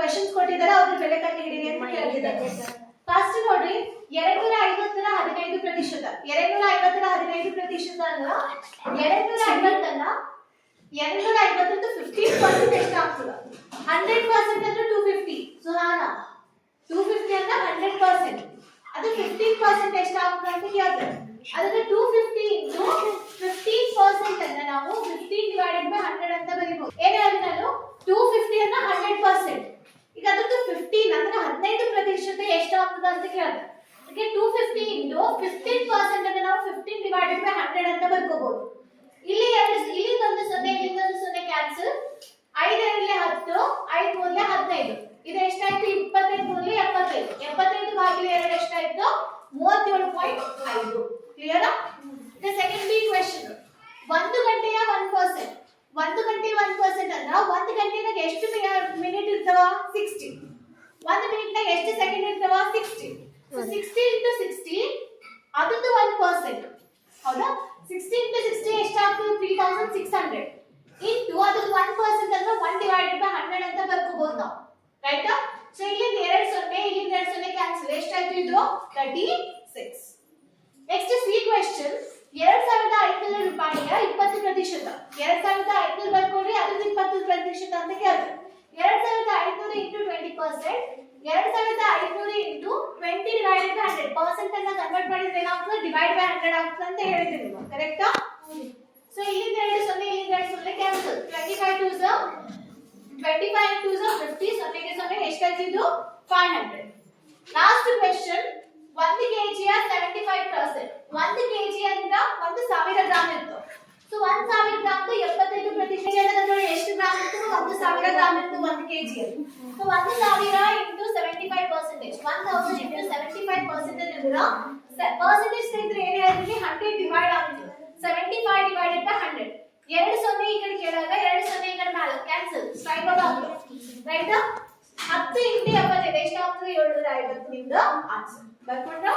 Questions ಕೊಟ್ಟಿದ್ದಾರೆ, ಅದ್ರ ಬೆಲೆ ಕಂಡು ಹಿಡಿರಿ ಅಂತ ಕೇಳಿದ್ದಾರೆ. ಫಸ್ಟ್ ನೋಡ್ರಿ, 250ರ 15%. 250ರ 15% ಅಂದ್ರೆ 250ನ್ನ 250 15% ಎಷ್ಟಾಗ್ತದೆ? 100% ಅಂದ್ರೆ 250. ಸುಹಾನ 250 ಅಂದ್ರೆ 100%, ಅದು 15% ಎಷ್ಟಾಗ್ತದೆ ಅಂತ ಕೇಳ್ತಾರೆ. ಅದಕ್ಕೆ 250 into 15% ಅಂದ್ರೆ ನಾವು 15 divided by 100 ಅಂತ ಬರೀಬಹುದು. ಏನು ಹೇಳಿದೆ ನಾನು? 250 ಅನ್ನ 100%, ಈಗ ಅದಕ್ಕೆ 15 ಅಂದ್ರೆ 15% ಎಷ್ಟಾಗ್ತದೆ ಅಂತ ಕೇಳ್ತಾರೆ. ಅದಕ್ಕೆ 250 into 15% ಅಂದ್ರೆ ನಾವು 15 divided by 100 ಅಂತ ಬರ್ಕೋಬಹುದು. ಇಲ್ಲಿ ಒಂದು 0 ಇಲ್ಲಿ ಒಂದು 0 ಕ್ಯಾನ್ಸಲ್. 5 ಎರಡಲೆ 10, 5 ಮೂರಲೆ 15. ಇದು ಎಷ್ಟಾಯ್ತು? 25 ಮೂರಲೆ 75. 75 ಭಾಗಿಲೆ 2 ಎಷ್ಟಾಯ್ತು? 37.5. Clear? The second B question. 1 ಗಂಟೆಯ 1%. 1 ಗಂಟೆಯ 1% ಅಂದ್ರೆ 1 ಗಂಟೆನಾಗ ಎಷ್ಟು ಮಿನಿಟ್ ಇರ್ತಾವ? 60. 1 ಮಿನಿಟ್ನಾಗ ಎಷ್ಟು ಸೆಕೆಂಡ್ ಇರ್ತಾವ? 60. ಸೊ 60 into 60 ಅದೊಂದು 1%. ಹೌದಾ? 60 into 60 ಎಷ್ಟಾಗ್ತದೆ? 3600. ಇಂಟು ಅದಕ್ಕೆ 1% ಅಂದ್ರೆ 1 divided by 100 ಅಂತ ಬರ್ಕೋಬಹುದು ನಾವು. ರೈಟ್? ಸೊ ಇಲ್ಲಿಂದ 2 0 ಇಲ್ಲಿಂದ 2 0 ಕ್ಯಾನ್ಸಲ್. ಎಷ್ಟಾಯ್ತು ಇದು? 36. Next C question. 2500 ರೂಪಾಯಿಯ 20%. 2500 ಬರ್ಕೊಡ್ರಿ, ಅದ್ರದ್ದು 20% ಅಂತ ಕೇಳ್ತಾರೆ. 2500 into 20%. 2500 into 20 divided by 100. Percent ಅನ್ನ ಕನ್ವರ್ಟ್ ಮಾಡಿದ್ರೆ ಏನಾಗ್ತದೆ? ಡಿವೈಡ್ ಬೈ 100 ಆಗ್ತದೆ ಅಂತ ಹೇಳಿದ್ರಿ ನೀವು. ಕರೆಕ್ಟಾ? ಸೊ ಇಲ್ಲಿಂದ 2 0 ಇಲ್ಲಿಂದ 2 0 ಕ್ಯಾನ್ಸಲ್. 25 2 25 2 50. 0 ಗೆ 0 ಎಷ್ಟಾಯ್ತು? 500. Last question. 1 kg 75%. 1 kg ಅಂದ್ರೆ 1000 ಗ್ರಾಂ ಇತ್ತು. ಸೊ 1000 ಗ್ರಾಂ 75% ಹೇಳಿದ್ರೆ ಎಷ್ಟು ಗ್ರಾಂ ಇತ್ತು? 1000 ಗ್ರಾಂ ಇತ್ತು 1 kg ಅಲ್ಲಿ. So 1000 into 75%. 1000 into 75% ಅಂದ್ರೆ ಪರ್ಸೆಂಟೇಜ್ ತೆಗೆದ್ರೆ ಏನು ಹೇಳ್ತೀವಿ? 100 ಡಿವೈಡ್ ಆಗುತ್ತೆ. 75 divided by 100. 2 0 ಈ ಕಡೆ ಕೇಳಾಗ 2 0 ಈ ಕಡೆ ಮೇಲೆ ಕ್ಯಾನ್ಸಲ್. ಸ್ಟ್ರೈಕ್ ಔಟ್ ಆಗ್ತದೆ. ರೈಟ್? 10 into 75 ಎಷ್ಟಾಗ್ತದೆ? 750 ನಿಮ್ದು ಆನ್ಸರ್. ಬರ್ಕೊಂಡ್ರಾ?